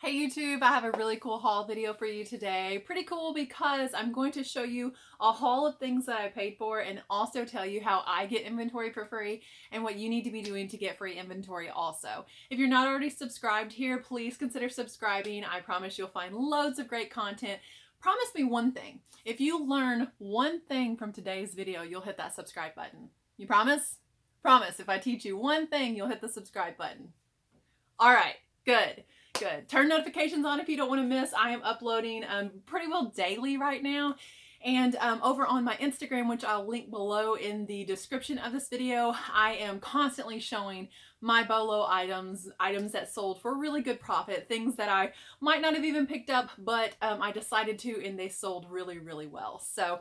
Hey YouTube, I have a really cool haul video for you today. Pretty cool because I'm going to show you a haul of things that I paid for and also tell you how I get inventory for free and what you need to be doing to get free inventory also. If you're not already subscribed here, please consider subscribing. I promise you'll find loads of great content. Promise me one thing. If you learn one thing from today's video, you'll hit that subscribe button. You promise? Promise. If I teach you one thing, you'll hit the subscribe button. All right, good. Good. Turn notifications on if you don't want to miss. I am uploading pretty well daily right now. And over on my Instagram, which I'll link below in the description of this video, I am constantly showing my Polo items that sold for really good profit, things that I might not have even picked up, but I decided to, and they sold really, really well. So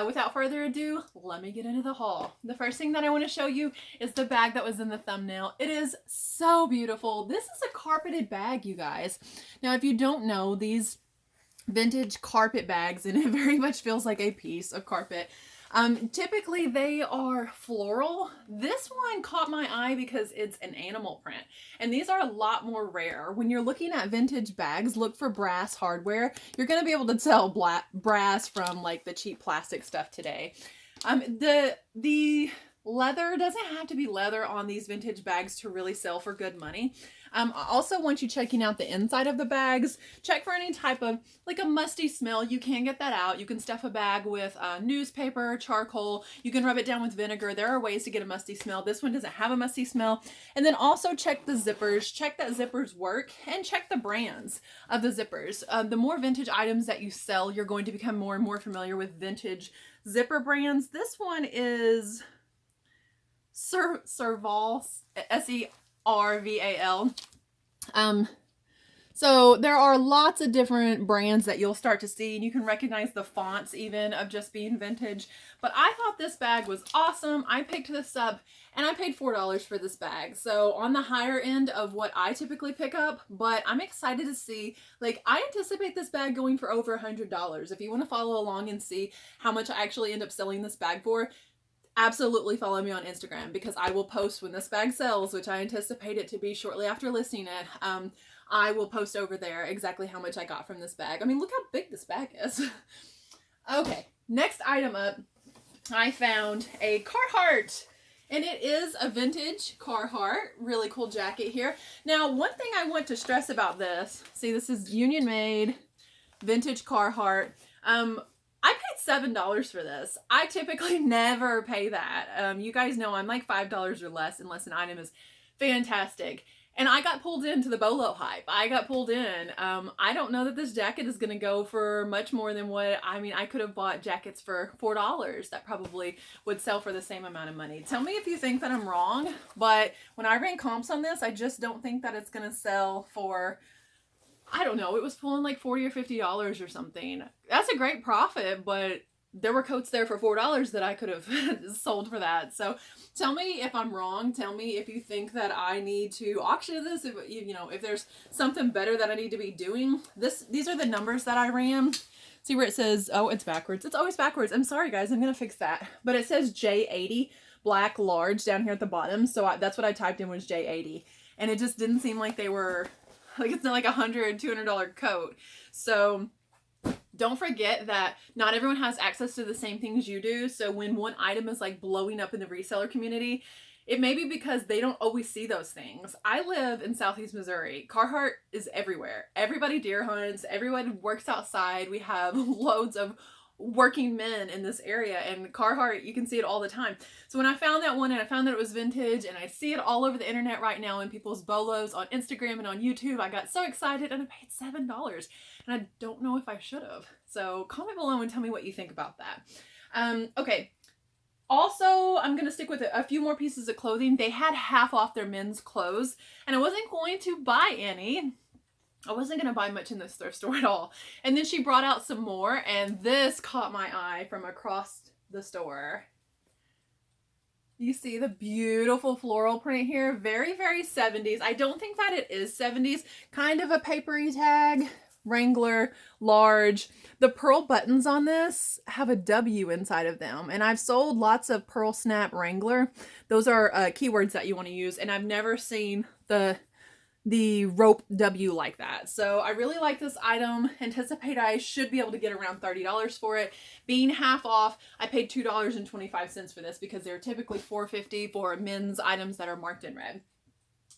without further ado, let me get into the haul. The first thing that I want to show you is the bag that was in the thumbnail. It is so beautiful. This is a carpeted bag, you guys. Now, if you don't know, these vintage carpet bags, and it very much feels like a piece of carpet. Typically they are floral. This one caught my eye because it's an animal print, and these are a lot more rare. When you're looking at vintage bags, look for brass hardware. You're going to be able to tell brass from like the cheap plastic stuff today. The leather doesn't have to be leather on these vintage bags to really sell for good money. I also want you checking out the inside of the bags. Check for any type of like a musty smell. You can get that out. You can stuff a bag with newspaper, charcoal. You can rub it down with vinegar. There are ways to get a musty smell. This one doesn't have a musty smell. And then also check the zippers. Check that zippers work, and check the brands of the zippers. The more vintage items that you sell, you're going to become more and more familiar with vintage zipper brands. This one is Serval, S-E-R-V-A-L. So there are lots of different brands that you'll start to see, and you can recognize the fonts even of just being vintage. But I thought this bag was awesome. I picked this up and I paid $4 for this bag. So on the higher end of what I typically pick up, but I'm excited to see, like, I anticipate this bag going for over $100. If you want to follow along and see how much I actually end up selling this bag for, absolutely follow me on Instagram, because I will post when this bag sells, which I anticipate it to be shortly after listing it. I will post over there exactly how much I got from this bag. I mean, look how big this bag is. Okay, next item up, I found a Carhartt, and it is a vintage Carhartt. Really cool jacket here. Now, one thing I want to stress about this, see, this is Union made, vintage Carhartt. I paid $7 for this. I typically never pay that. You guys know I'm like $5 or less unless an item is fantastic. And I got pulled into the Polo hype. I got pulled in. I don't know that this jacket is going to go for much more than what, I mean, I could have bought jackets for $4 that probably would sell for the same amount of money. Tell me if you think that I'm wrong, but when I ran comps on this, I just don't think that it's going to sell for, I don't know, it was pulling like $40 or $50 or something. That's a great profit, but there were coats there for $4 that I could have sold for that. So tell me if I'm wrong. Tell me if you think that I need to auction this, if you know, if there's something better that I need to be doing. These are the numbers that I ran. See where it says, oh, it's backwards. It's always backwards. I'm sorry, guys. I'm going to fix that. But it says J80, black, large down here at the bottom. So that's what I typed in, was J80. And it just didn't seem like they were, like, it's not like $100, $200 coat. So don't forget that not everyone has access to the same things you do. So when one item is like blowing up in the reseller community, it may be because they don't always see those things. I live in Southeast Missouri. Carhartt is everywhere. Everybody deer hunts. Everyone works outside. We have loads of working men in this area, and Carhartt, you can see it all the time. So when I found that one, and I found that it was vintage, and I see it all over the internet right now in people's bolos on Instagram and on YouTube, I got so excited and I paid $7, and I don't know if I should have. So comment below and tell me what you think about that. Okay. Also, I'm going to stick with a few more pieces of clothing. They had half off their men's clothes, and I wasn't going to buy any. I wasn't going to buy much in this thrift store at all. And then she brought out some more, and this caught my eye from across the store. You see the beautiful floral print here. Very, very 70s. I don't think that it is 70s. Kind of a papery tag. Wrangler, large. The pearl buttons on this have a W inside of them. And I've sold lots of pearl snap Wrangler. Those are keywords that you want to use. And I've never seen the the rope W like that. So I really like this item. Anticipate I should be able to get around $30 for it. Being half off, I paid $2.25 for this because they're typically $4.50 for men's items that are marked in red.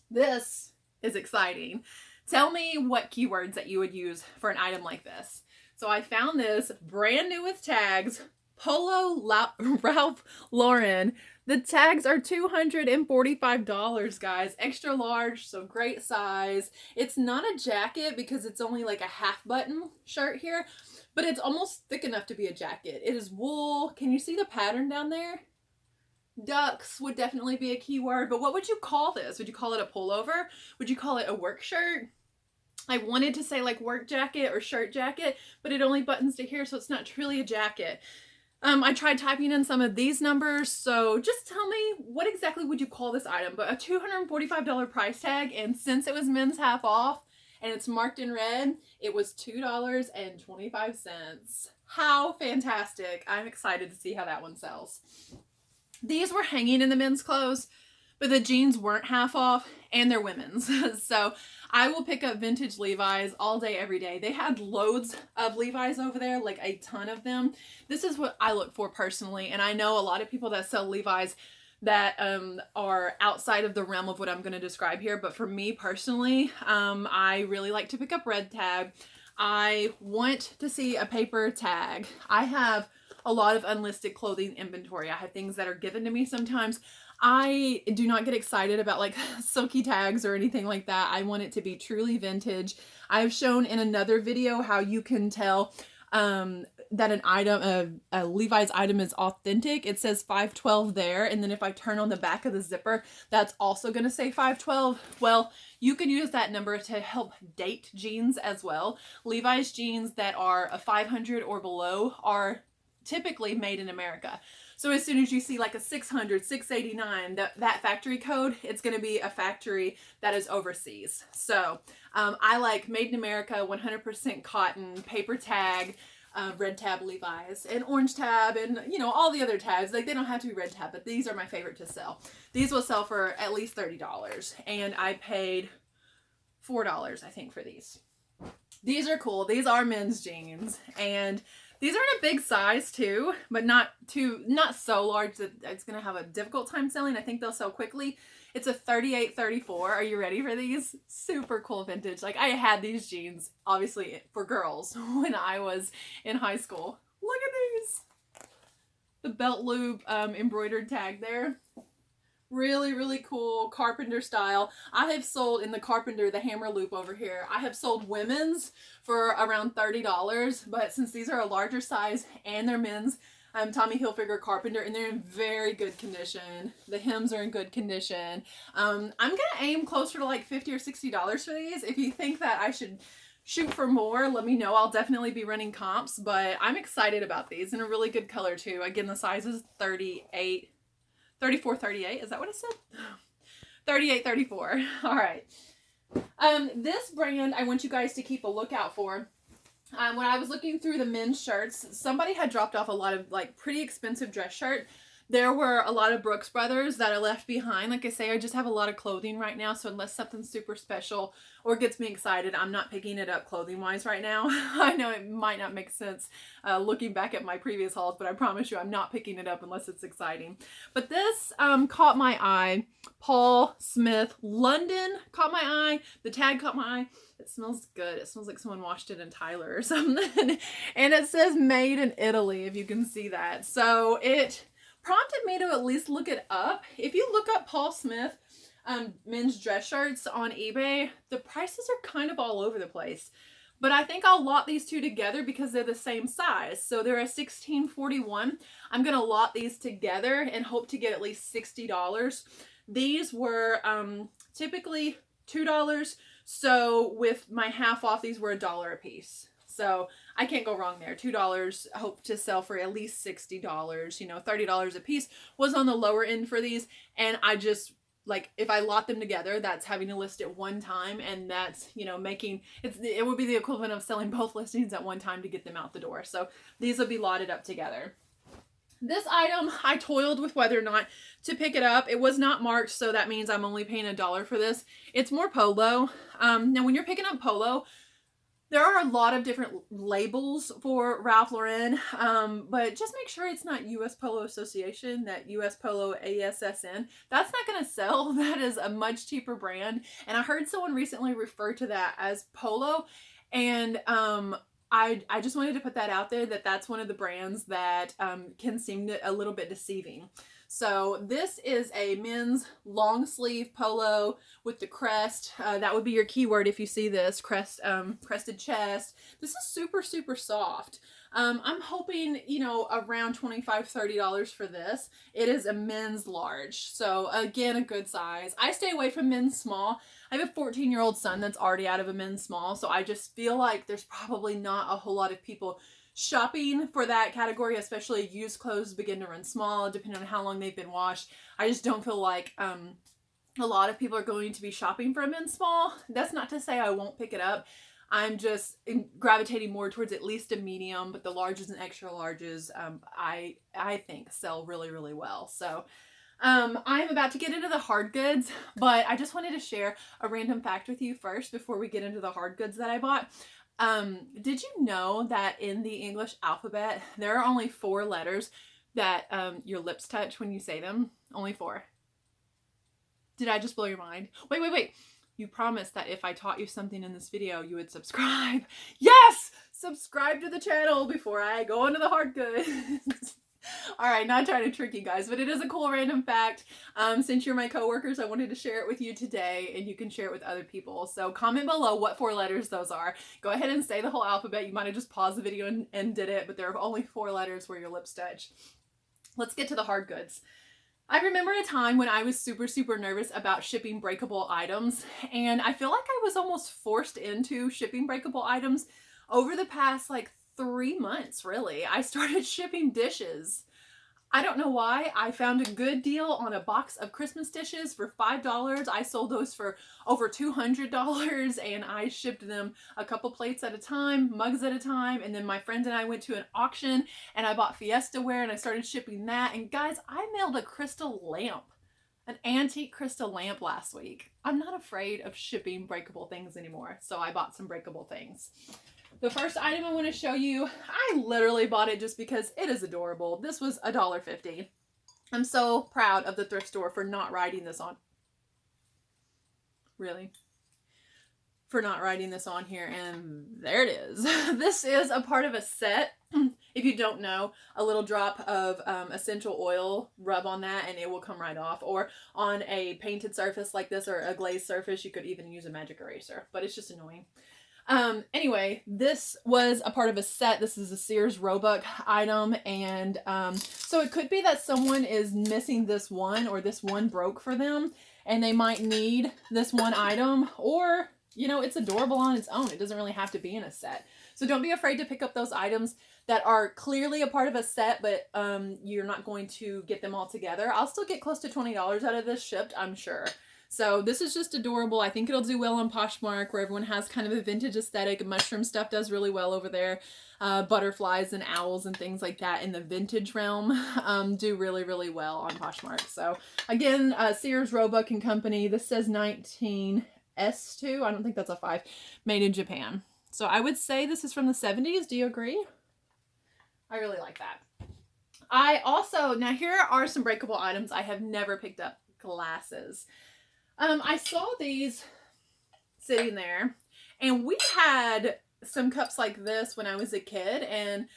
This is exciting. Tell me what keywords that you would use for an item like this. So I found this brand new with tags, Polo Ralph Lauren. The tags are $245, guys. Extra large, so great size. It's not a jacket because it's only like a half button shirt here, but it's almost thick enough to be a jacket. It is wool. Can you see the pattern down there? Ducks would definitely be a keyword, but what would you call this? Would you call it a pullover? Would you call it a work shirt? I wanted to say like work jacket or shirt jacket, but it only buttons to here, so it's not truly a jacket. I tried typing in some of these numbers, so just tell me what exactly would you call this item. But a $245 price tag, and since it was men's half off and it's marked in red, it was $2.25. How fantastic. I'm excited to see how that one sells. These were hanging in the men's clothes, but the jeans weren't half off and they're women's. So I will pick up vintage Levi's all day, every day. They had loads of Levi's over there, like a ton of them. This is what I look for personally. And I know a lot of people that sell Levi's that are outside of the realm of what I'm going to describe here. But for me personally, I really like to pick up red tag. I want to see a paper tag. I have a lot of unlisted clothing inventory. I have things that are given to me sometimes. I do not get excited about like silky tags or anything like that. I want it to be truly vintage. I've shown in another video how you can tell that an item, a Levi's item is authentic. It says 512 there. And then if I turn on the back of the zipper, that's also going to say 512. Well, you can use that number to help date jeans as well. Levi's jeans that are a 500 or below are typically made in America. So as soon as you see like a 600, 689, that factory code, it's going to be a factory that is overseas. So I like made in America, 100% cotton, paper tag, red tab Levi's, and orange tab, and you know, all the other tabs. Like they don't have to be red tab, but these are my favorite to sell. These will sell for at least $30, and I paid $4, I think, for these. These are cool. These are men's jeans, and these are in a big size too, but not so large that it's going to have a difficult time selling. I think they'll sell quickly. It's a 38-34. Are you ready for these? Super cool vintage. Like I had these jeans, obviously for girls, when I was in high school. Look at these. The belt loop embroidered tag there. Really, really cool carpenter style. I have sold in the carpenter, the hammer loop over here, I have sold women's for around $30, but since these are a larger size and they're men's, Tommy Hilfiger carpenter, and they're in very good condition. The hems are in good condition. I'm gonna aim closer to like $50 or $60 for these. If you think that I should shoot for more, let me know. I'll definitely be running comps, but I'm excited about these, in a really good color too. Again, the size is 34, 38. Is that what it said? 38, 34. All right. This brand I want you guys to keep a lookout for. When I was looking through the men's shirts, somebody had dropped off a lot of like pretty expensive dress shirt. There were a lot of Brooks Brothers that I left behind. Like I say, I just have a lot of clothing right now. So unless something's super special or gets me excited, I'm not picking it up clothing wise right now. I know it might not make sense looking back at my previous hauls, but I promise you I'm not picking it up unless it's exciting. But this caught my eye. Paul Smith London caught my eye. The tag caught my eye. It smells good. It smells like someone washed it in Tyler or something. And it says made in Italy, if you can see that. So it prompted me to at least look it up. If you look up Paul Smith men's dress shirts on eBay, the prices are kind of all over the place. But I think I'll lot these two together because they're the same size. So they're a 1641. I'm going to lot these together and hope to get at least $60. These were typically $2. So with my half off, these were $1 a piece. So I can't go wrong there. $2, I hope to sell for at least $60. You know, $30 a piece was on the lower end for these. And I just, like, if I lot them together, that's having to list it one time. And that's, you know, it would be the equivalent of selling both listings at one time to get them out the door. So these will be lotted up together. This item, I toiled with whether or not to pick it up. It was not marked, so that means I'm only paying $1 for this. It's more Polo. Now, when you're picking up Polo, there are a lot of different labels for Ralph Lauren, but just make sure it's not U.S. Polo Association, that U.S. Polo ASSN. That's not going to sell. That is a much cheaper brand. And I heard someone recently refer to that as Polo. And I just wanted to put that out there, that that's one of the brands that can seem a little bit deceiving. So this is a men's long sleeve polo with the crest. That would be your keyword if you see this crest, crested chest. This is super, super soft. I'm hoping, you know, around $25, $30 for this. It is a men's large. So again, a good size. I stay away from men's small. I have a 14-year-old son that's already out of a men's small. So I just feel like there's probably not a whole lot of people shopping for that category, especially used clothes begin to run small depending on how long they've been washed. I just don't feel like a lot of people are going to be shopping for a men's small. That's not to say I won't pick it up. I'm just gravitating more towards at least a medium, but the larges and extra larges I think sell really, really well. So I'm about to get into the hard goods, but I just wanted to share a random fact with you first before we get into the hard goods that I bought. Did you know that in the English alphabet, there are only 4 letters that your lips touch when you say them? Only 4. Did I just blow your mind? Wait. You promised that if I taught you something in this video, you would subscribe. Yes! Subscribe to the channel before I go into the hard goods. Alright, not trying to trick you guys, but it is a cool random fact. Since you're my coworkers, I wanted to share it with you today, and you can share it with other people. So comment below what 4 letters those are. Go ahead and say the whole alphabet. You might have just paused the video and did it, but there are only 4 letters where your lips touch. Let's get to the hard goods. I remember a time when I was super, super nervous about shipping breakable items, and I feel like I was almost forced into shipping breakable items over the past like 3 months, really. I started shipping dishes. I don't know why. I found a good deal on a box of Christmas dishes for $5. I sold those for over $200, and I shipped them a couple plates at a time, mugs at a time, and then my friend and I went to an auction, and I bought Fiesta ware, and I started shipping that. And guys, I mailed a crystal lamp, an antique crystal lamp last week. I'm not afraid of shipping breakable things anymore, so I bought some breakable things. The first item I want to show you, I literally bought it just because it is adorable. This was $1.50. I'm so proud of the thrift store for not writing this on. Really? For not writing this on here, and there it is. This is a part of a set. If you don't know, a little drop of essential oil, rub on that and it will come right off. Or on a painted surface like this or a glazed surface, you could even use a magic eraser, but it's just annoying. Anyway, this was a part of a set. This is a Sears Roebuck item, and so it could be that someone is missing this one, or this one broke for them and they might need this one item, or you know, it's adorable on its own. It doesn't really have to be in a set. So don't be afraid to pick up those items that are clearly a part of a set, but you're not going to get them all together. I'll still get close to $20 out of this shipped, I'm sure. So this is just adorable. I think it'll do well on Poshmark, where everyone has kind of a vintage aesthetic. Mushroom stuff does really well over there. Butterflies and owls and things like that in the vintage realm do really, really well on Poshmark. So again, Sears Roebuck and Company. This says 19S2. I don't think that's a 5. Made in Japan. So I would say this is from the 70s. Do you agree? I really like that. I also, now here are some breakable items I have never picked up. Glasses. I saw these sitting there, and we had some cups like this when I was a kid, and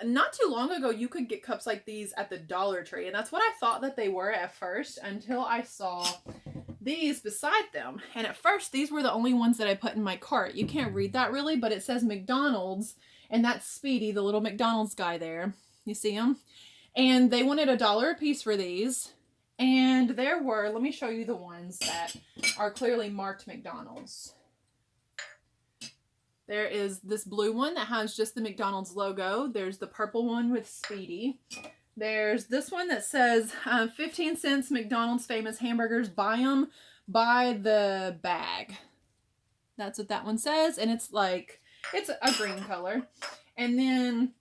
not too long ago you could get cups like these at the Dollar Tree, and that's what I thought that they were at first until I saw these beside them. And at first these were the only ones that I put in my cart. You can't read that really, but it says McDonald's, and that's Speedy, the little McDonald's guy there. You see him? And they wanted $1 a piece for these. And there were, let me show you the ones that are clearly marked McDonald's. There is this blue one that has just the McDonald's logo. There's the purple one with Speedy. There's this one that says 15 cents McDonald's famous hamburgers. Buy them by the bag. That's what that one says. And it's like, it's a green color. And then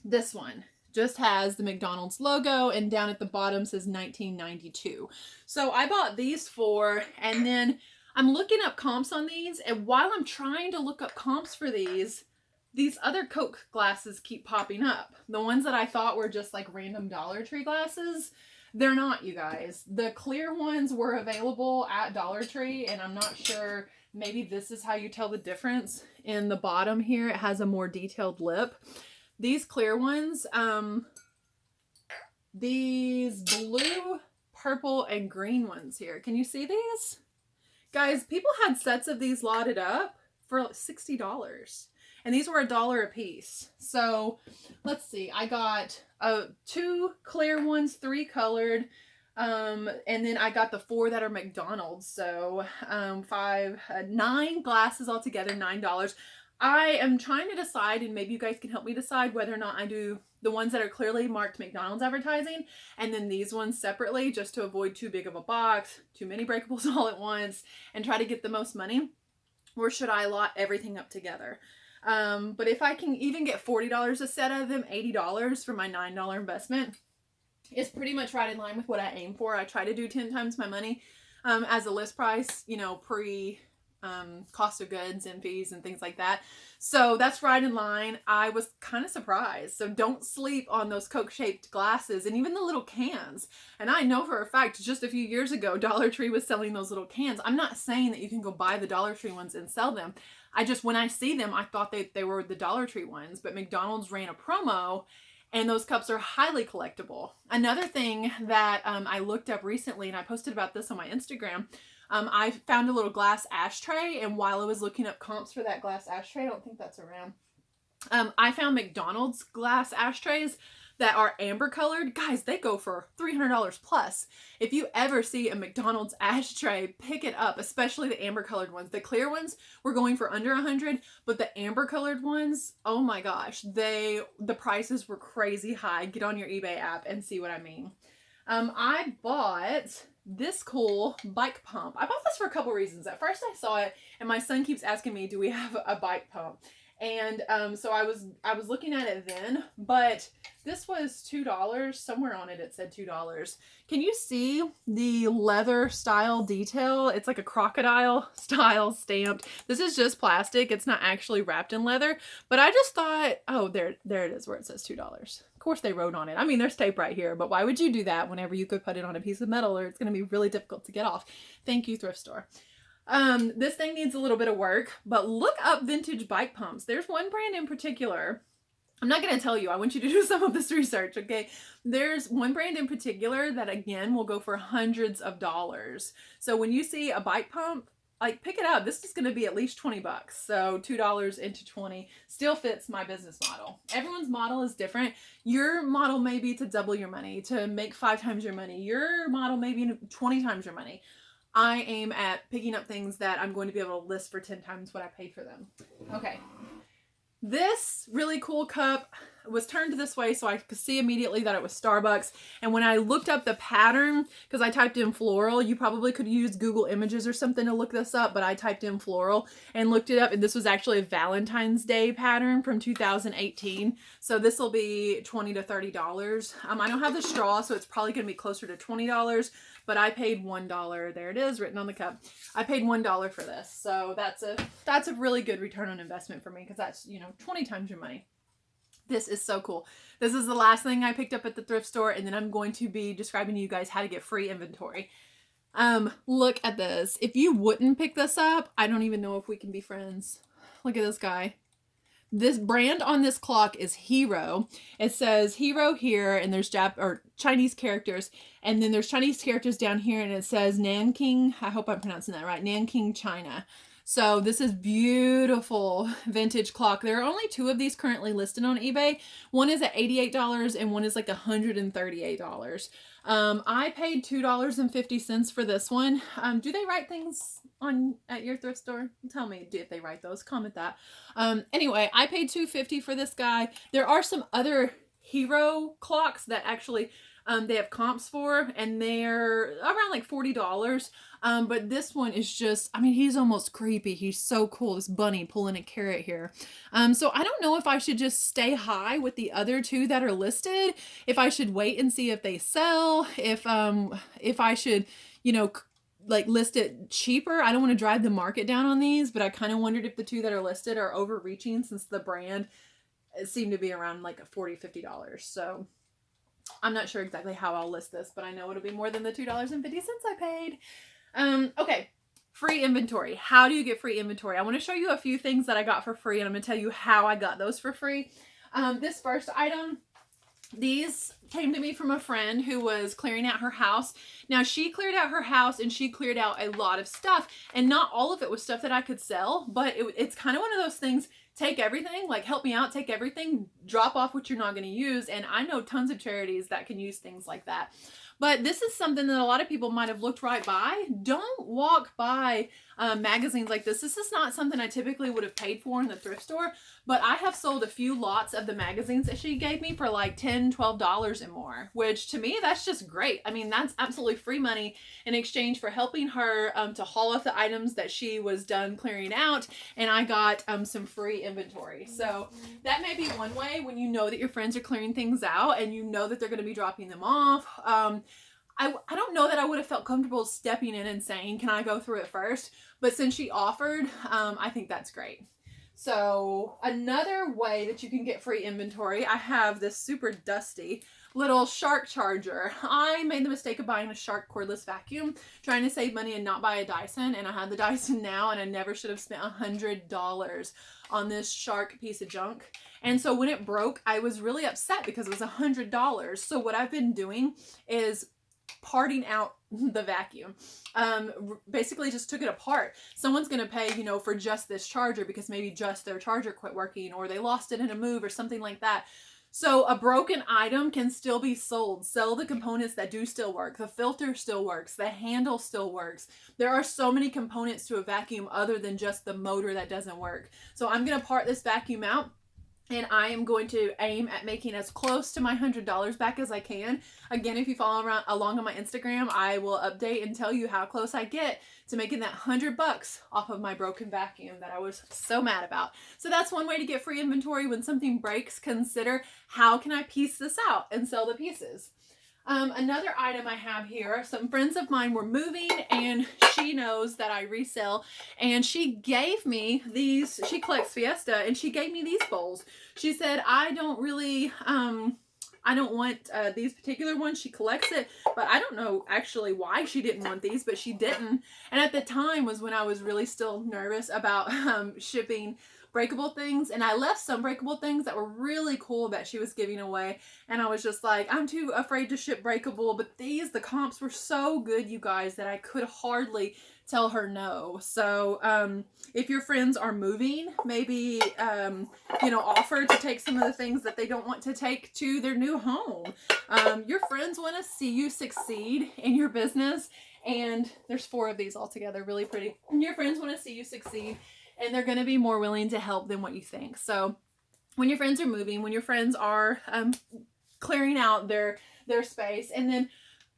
this one. just has the McDonald's logo, and down at the bottom says 1992. So I bought these 4, and then I'm looking up comps on these, and while I'm trying to look up comps for these other Coke glasses keep popping up. The ones that I thought were just like random Dollar Tree glasses, they're not, you guys. The clear ones were available at Dollar Tree, and I'm not sure, maybe this is how you tell the difference. In the bottom here, it has a more detailed lip. These clear ones, these blue, purple, and green ones here. Can you see these? Guys, people had sets of these lotted up for like $60. And these were $1 a piece. So let's see. I got 2 clear ones, 3 colored. And then I got the 4 that are McDonald's. So 9 glasses altogether, $9. I am trying to decide, and maybe you guys can help me decide, whether or not I do the ones that are clearly marked McDonald's advertising and then these ones separately, just to avoid too big of a box, too many breakables all at once, and try to get the most money. Or should I lot everything up together? But if I can even get $40 a set of them, $80 for my $9 investment, it's pretty much right in line with what I aim for. I try to do 10 times my money as a list price, you know, pre cost of goods and fees and things like that. So that's right in line. I was kind of surprised. So don't sleep on those Coke shaped glasses and even the little cans. And I know for a fact, just a few years ago, Dollar Tree was selling those little cans. I'm not saying that you can go buy the Dollar Tree ones and sell them. I just, when I see them, I thought they were the Dollar Tree ones, but McDonald's ran a promo and those cups are highly collectible. Another thing that I looked up recently, and I posted about this on my Instagram, I found a little glass ashtray, and while I was looking up comps for that glass ashtray, I don't think that's around, I found McDonald's glass ashtrays that are amber colored. Guys, they go for $300 plus. If you ever see a McDonald's ashtray, pick it up, especially the amber colored ones. The clear ones were going for under $100, but the amber colored ones, oh my gosh, the prices were crazy high. Get on your eBay app and see what I mean. I bought this cool bike pump. I bought this for a couple reasons. At first I saw it and my son keeps asking me, do we have a bike pump? And so I was looking at it then, but this was $2. Somewhere on it, it said $2. Can you see the leather style detail? It's like a crocodile style stamped. This is just plastic. It's not actually wrapped in leather, but I just thought, oh, there it is where it says $2. Of course they wrote on it. I mean, there's tape right here, but why would you do that whenever you could put it on a piece of metal, or it's going to be really difficult to get off? Thank you, thrift store. This thing needs a little bit of work, but look up vintage bike pumps. There's one brand in particular. I'm not going to tell you. I want you to do some of this research, okay? There's one brand in particular that, again, will go for hundreds of dollars. So when you see a bike pump, like, pick it up. This is going to be at least 20 bucks. So $2 into 20 still fits my business model. Everyone's model is different. Your model may be to double your money, to make 5 times your money. Your model may be 20 times your money. I aim at picking up things that I'm going to be able to list for 10 times what I paid for them. Okay. This really cool cup was turned this way so I could see immediately that it was Starbucks. And when I looked up the pattern, because I typed in floral, you probably could use Google Images or something to look this up, but I typed in floral and looked it up, and this was actually a Valentine's Day pattern from 2018. So this will be $20 to $30. I don't have the straw, so it's probably going to be closer to $20, but I paid $1. There it is, written on the cup. I paid $1 for this. So that's a really good return on investment for me, because that's, 20 times your money. This is so cool. This is the last thing I picked up at the thrift store, and then I'm going to be describing to you guys how to get free inventory. Look at this. If you wouldn't pick this up, I don't even know if we can be friends. Look at this guy. This brand on this clock is Hero. It says Hero here, and there's Chinese characters, and then there's Chinese characters down here, and it says Nanking. I hope I'm pronouncing that right. Nanking, China. So this is beautiful vintage clock. There are only 2 of these currently listed on eBay. One is at $88 and one is like $138. I paid $2.50 for this one. Do they write things at your thrift store? Tell me if they write those. Comment that. Anyway, I paid $2.50 for this guy. There are some other Hero clocks that actually they have comps for, and they're around like $40. But this one is just, I mean, he's almost creepy. He's so cool. This bunny pulling a carrot here. So I don't know if I should just stay high with the other two that are listed, if I should wait and see if they sell, if I should, you know, like list it cheaper. I don't want to drive the market down on these, but I kind of wondered if the two that are listed are overreaching, since the brand seemed to be around like $40-$50. So I'm not sure exactly how I'll list this, but I know it'll be more than the $2.50 I paid. Okay. Free inventory. How do you get free inventory? I want to show you a few things that I got for free, and I'm going to tell you how I got those for free. This first item, these came to me from a friend who was clearing out her house. Now, she cleared out her house and she cleared out a lot of stuff, and not all of it was stuff that I could sell, but it's kind of one of those things. Take everything, like help me out, take everything, drop off what you're not going to use. And I know tons of charities that can use things like that. But this is something that a lot of people might have looked right by. Don't walk by magazines like this. This is not something I typically would have paid for in the thrift store, but I have sold a few lots of the magazines that she gave me for like $10, $12 and more, which to me, that's just great. I mean, that's absolutely free money in exchange for helping her to haul off the items that she was done clearing out, and I got some free inventory. So that may be one way when you know that your friends are clearing things out and you know that they're going to be dropping them off. I don't know that I would have felt comfortable stepping in and saying, can I go through it first? But since she offered, I think that's great. So another way that you can get free inventory, I have this super dusty little Shark charger. I made the mistake of buying a Shark cordless vacuum, trying to save money and not buy a Dyson. And I have the Dyson now, and I never should have spent $100 on this Shark piece of junk. And so when it broke, I was really upset because it was $100. So what I've been doing is parting out the vacuum. Basically just took it apart. Someone's going to pay, you know, for just this charger because maybe just their charger quit working, or they lost it in a move or something like that. So a broken item can still be sold. Sell the components that do still work. The filter still works. The handle still works. There are so many components to a vacuum other than just the motor that doesn't work. So I'm going to part this vacuum out, and I am going to aim at making as close to my $100 back as I can. Again, if you follow along on my Instagram, I will update and tell you how close I get to making that $100 off of my broken vacuum that I was so mad about. So that's one way to get free inventory. When something breaks, consider, how can I piece this out and sell the pieces? Another item I have here, some friends of mine were moving, and she knows that I resell, and she gave me these. She collects Fiesta, and she gave me these bowls. She said, I don't want these particular ones. She collects it, but I don't know actually why she didn't want these, but she didn't. And at the time was when I was really still nervous about shipping breakable things, and I left some breakable things that were really cool that she was giving away, and I was just like, I'm too afraid to ship breakable. But the comps were so good, you guys, that I could hardly tell her no. So if your friends are moving, maybe offer to take some of the things that they don't want to take to their new home. Your friends want to see you succeed in your business, and there's 4 of these all together, really pretty. Your friends want to see you succeed, and they're going to be more willing to help than what you think. So when your friends are moving, when your friends are clearing out their space. And then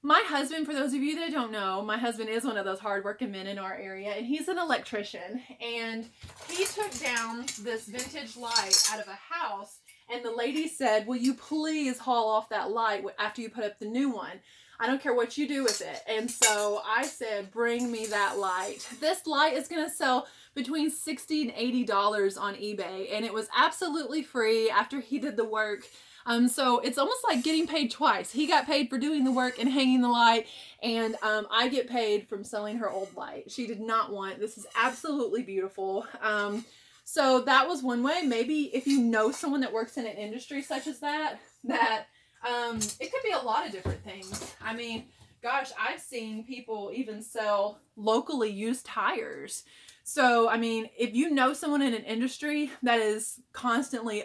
my husband, for those of you that don't know, my husband is one of those hardworking men in our area, and he's an electrician. And he took down this vintage light out of a house, and the lady said, will you please haul off that light after you put up the new one? I don't care what you do with it. And so I said, bring me that light. This light is going to sell between $60 and $80 on eBay, and it was absolutely free after he did the work. So it's almost like getting paid twice. He got paid for doing the work and hanging the light, and I get paid from selling her old light. She did not want, this is absolutely beautiful. So that was one way. Maybe if you know someone that works in an industry such as that it could be a lot of different things. I mean, gosh, I've seen people even sell locally used tires. So, I mean, if you know someone in an industry that is constantly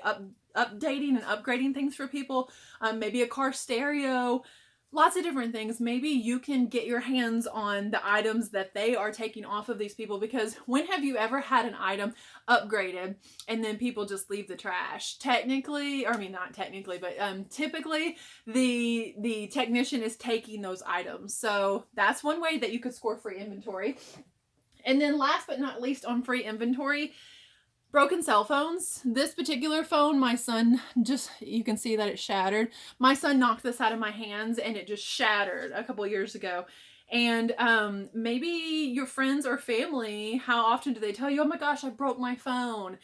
updating and upgrading things for people, maybe a car stereo, lots of different things. Maybe you can get your hands on the items that they are taking off of these people, because when have you ever had an item upgraded and then people just leave the trash? Technically, or I mean not technically, but typically the technician is taking those items. So that's one way that you could score free inventory. And then last but not least on free inventory, broken cell phones. This particular phone, my son you can see that it shattered. My son knocked this out of my hands and it just shattered a couple years ago. And maybe your friends or family, how often do they tell you, oh my gosh, I broke my phone?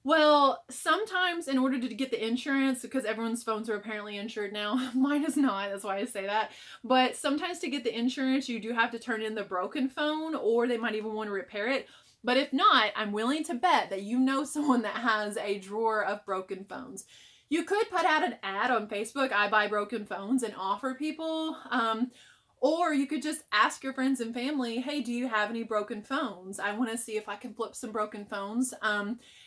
Well, sometimes in order to get the insurance, because everyone's phones are apparently insured now, mine is not, that's why I say that, but sometimes to get the insurance, you do have to turn in the broken phone, or they might even want to repair it. But if not, I'm willing to bet that you know someone that has a drawer of broken phones. You could put out an ad on Facebook, I buy broken phones, and offer people, or you could just ask your friends and family, hey, do you have any broken phones? I want to see if I can flip some broken phones.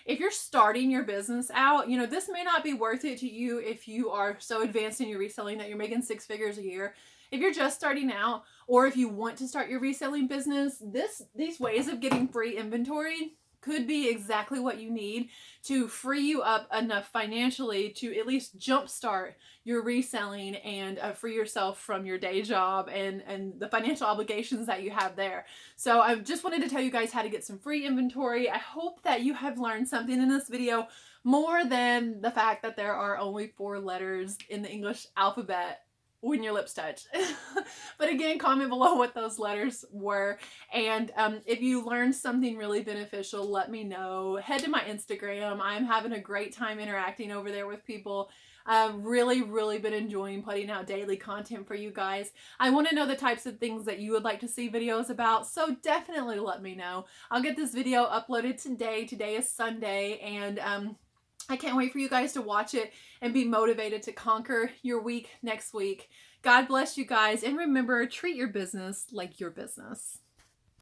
If you're starting your business out, you know, this may not be worth it to you if you are so advanced in your reselling that you're making 6 figures a year. If you're just starting out, or if you want to start your reselling business, these ways of getting free inventory could be exactly what you need to free you up enough financially to at least jumpstart your reselling and free yourself from your day job and the financial obligations that you have there. So I just wanted to tell you guys how to get some free inventory. I hope that you have learned something in this video more than the fact that there are only 4 letters in the English alphabet when your lips touch. But again, comment below what those letters were. And if you learned something really beneficial, let me know. Head to my Instagram. I'm having a great time interacting over there with people. I've really been enjoying putting out daily content for you guys. I want to know the types of things that you would like to see videos about, so definitely let me know. I'll get this video uploaded today. Today is Sunday, and I can't wait for you guys to watch it and be motivated to conquer your week next week. God bless you guys, and remember, treat your business like your business.